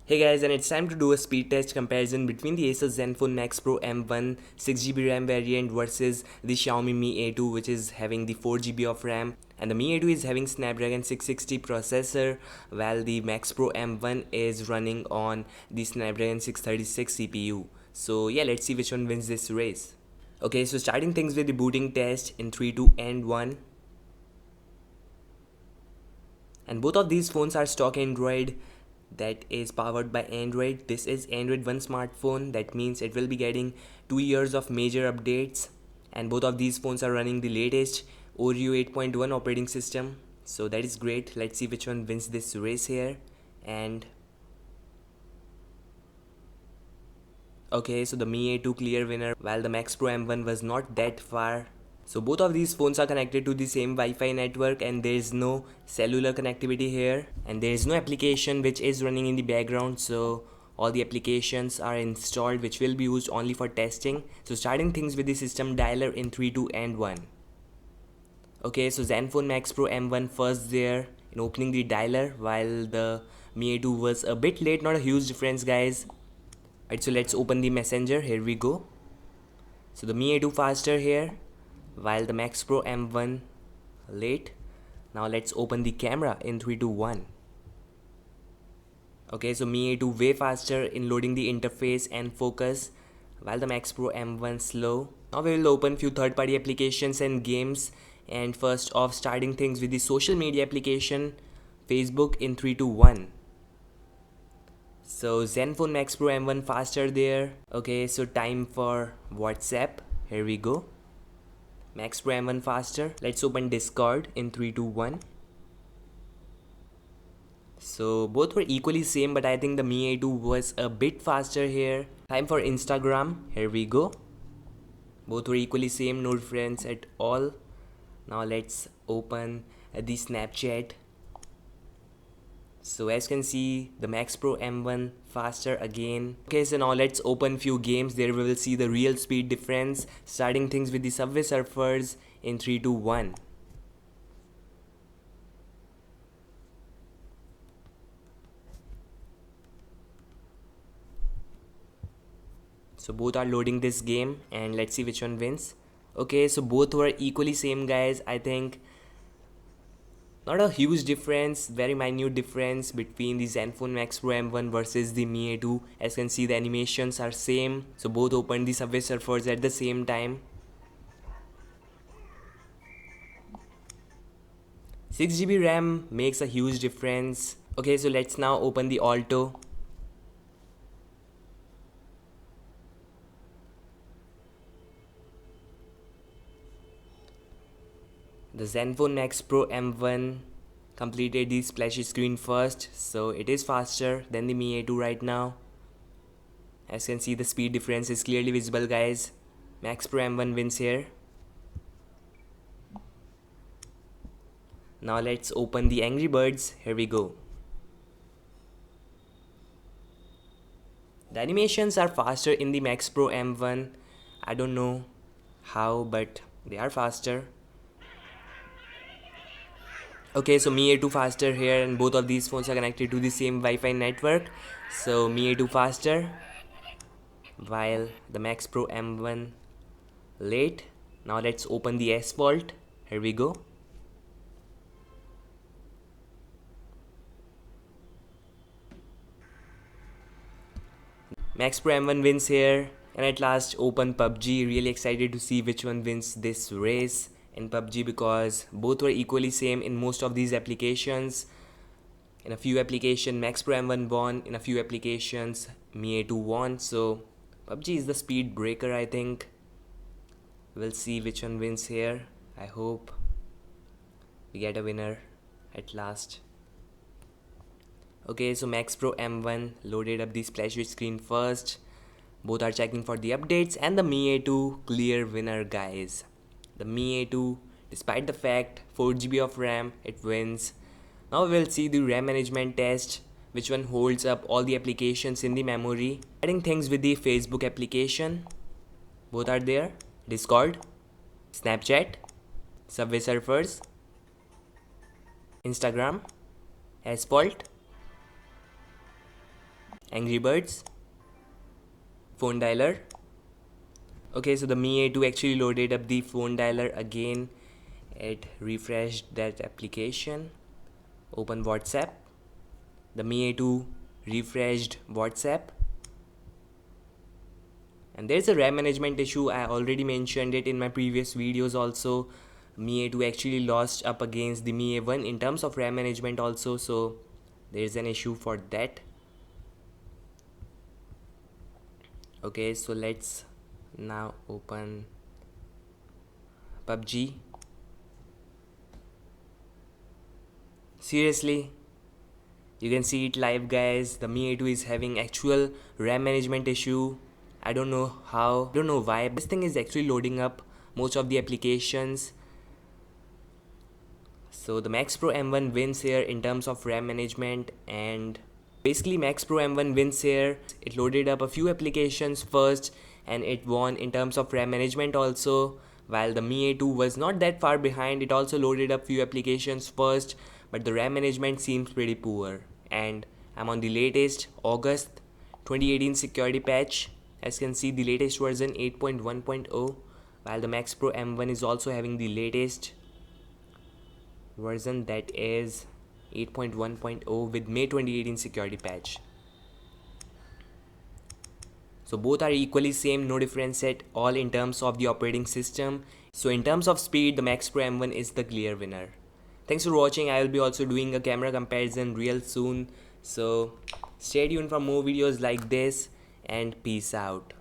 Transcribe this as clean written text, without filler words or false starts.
Hey guys, and it's time to do a speed test comparison between the Asus Zenfone Max Pro M1 6GB RAM variant versus the Xiaomi Mi A2, which is having the 4GB of RAM, and the Mi A2 is having Snapdragon 660 processor, while the Max Pro M1 is running on the Snapdragon 636 CPU. So yeah, let's see which one wins this race. Okay, so starting things with the booting test in 3, 2 and 1. And both of these phones are stock Android that is powered by Android. This is Android 1 smartphone, that means it will be getting 2 years of major updates, and both of these phones are running the latest Oreo 8.1 operating system. So that is great. Let's see which one wins this race here. And okay, so the Mi A2 clear winner, while the Max Pro M1 was not that far. So both of these phones are connected to the same Wi-Fi network, and there is no cellular connectivity here, and there is no application which is running in the background. So all the applications are installed which will be used only for testing. So starting things with the system dialer in 3, 2 and 1. Okay, so Zenfone Max Pro M1 first there in opening the dialer, while the Mi A2 was a bit late, not a huge difference guys. Alright, so let's open the messenger. Here we go. So the Mi A2 faster here, while the Max Pro M1 late. Now let's open the camera in 3, 2, 1. Okay, so Mi A2 way faster in loading the interface and focus, while the Max Pro M1 slow. Now we will open few third-party applications and games, and first off starting things with the social media application Facebook in 3, 2, 1. So Zenfone Max Pro M1 faster there. Okay, so time for WhatsApp. Here we go. Max Pro M1 faster. Let's open Discord in 3, 2, 1. So both were equally same, but I think the Mi A2 was a bit faster here. Time for Instagram. Here we go. Both were equally same, no difference at all. Now let's open the Snapchat. So as you can see, the Max Pro M1 faster again. Okay, so now let's open few games. There we will see the real speed difference. Starting things with the Subway Surfers in 3, 2, 1. So both are loading this game, and let's see which one wins. Okay, so both were equally same guys. I think not a huge difference, very minute difference between the Zenfone Max Pro M1 versus the Mi A2. As you can see, the animations are same. So both opened the Subway Surfers at the same time. 6GB RAM makes a huge difference. Okay, so let's now open the Alto. The Zenfone Max Pro M1 completed the splash screen first, so it is faster than the Mi A2 right now. As you can see, the speed difference is clearly visible guys. Max Pro M1 wins here. Now let's open the Angry Birds. Here we go. The animations are faster in the Max Pro M1. I don't know how, but they are faster. Okay, so Mi A2 faster here, and both of these phones are connected to the same Wi-Fi network. So Mi A2 faster, while the Max Pro M1 late. Now let's open the Asphalt. Here we go. Max Pro M1 wins here, and at last open PUBG. Really excited to see which one wins this race in PUBG, because both were equally same in most of these applications. In a few applications Max Pro M1 won, in a few applications Mi A2 won. So PUBG is the speed breaker, I think. We'll see which one wins here. I hope we get a winner at last. Okay, so Max Pro M1 loaded up the splash screen first. Both are checking for the updates, and the Mi A2 clear winner guys. The Mi A2, despite the fact 4GB of RAM, it wins. Now we'll see the RAM management test, which one holds up all the applications in the memory. Starting things with the Facebook application. Both are there. Discord, Snapchat, Subway Surfers, Instagram, Asphalt, Angry Birds, phone dialer. Okay, so the Mi A2 actually loaded up the phone dialer again. It refreshed that application. Open WhatsApp. The Mi A2 refreshed WhatsApp. And there's a RAM management issue. I already mentioned it in my previous videos also. Mi A2 actually lost up against the Mi A1 in terms of RAM management also, so there's an issue for that. Okay, so let's now open PUBG. Seriously, you can see it live, guys. The Mi A2 is having actual RAM management issue. I don't know how, I don't know why. This thing is actually loading up most of the applications. So the Max Pro M1 wins here in terms of RAM management, and basically Max Pro M1 wins here. It loaded up a few applications first and it won in terms of RAM management also. While the Mi A2 was not that far behind, it also loaded up few applications first, but the RAM management seems pretty poor. And I'm on the latest August 2018 security patch. As you can see, the latest version 8.1.0, while the Max Pro M1 is also having the latest version, that is 8.1.0 with May 2018 security patch. So both are equally same, no difference at all in terms of the operating system. So in terms of speed, the Max Pro M1 is the clear winner. Thanks for watching. I will be also doing a camera comparison real soon. So stay tuned for more videos like this, and peace out.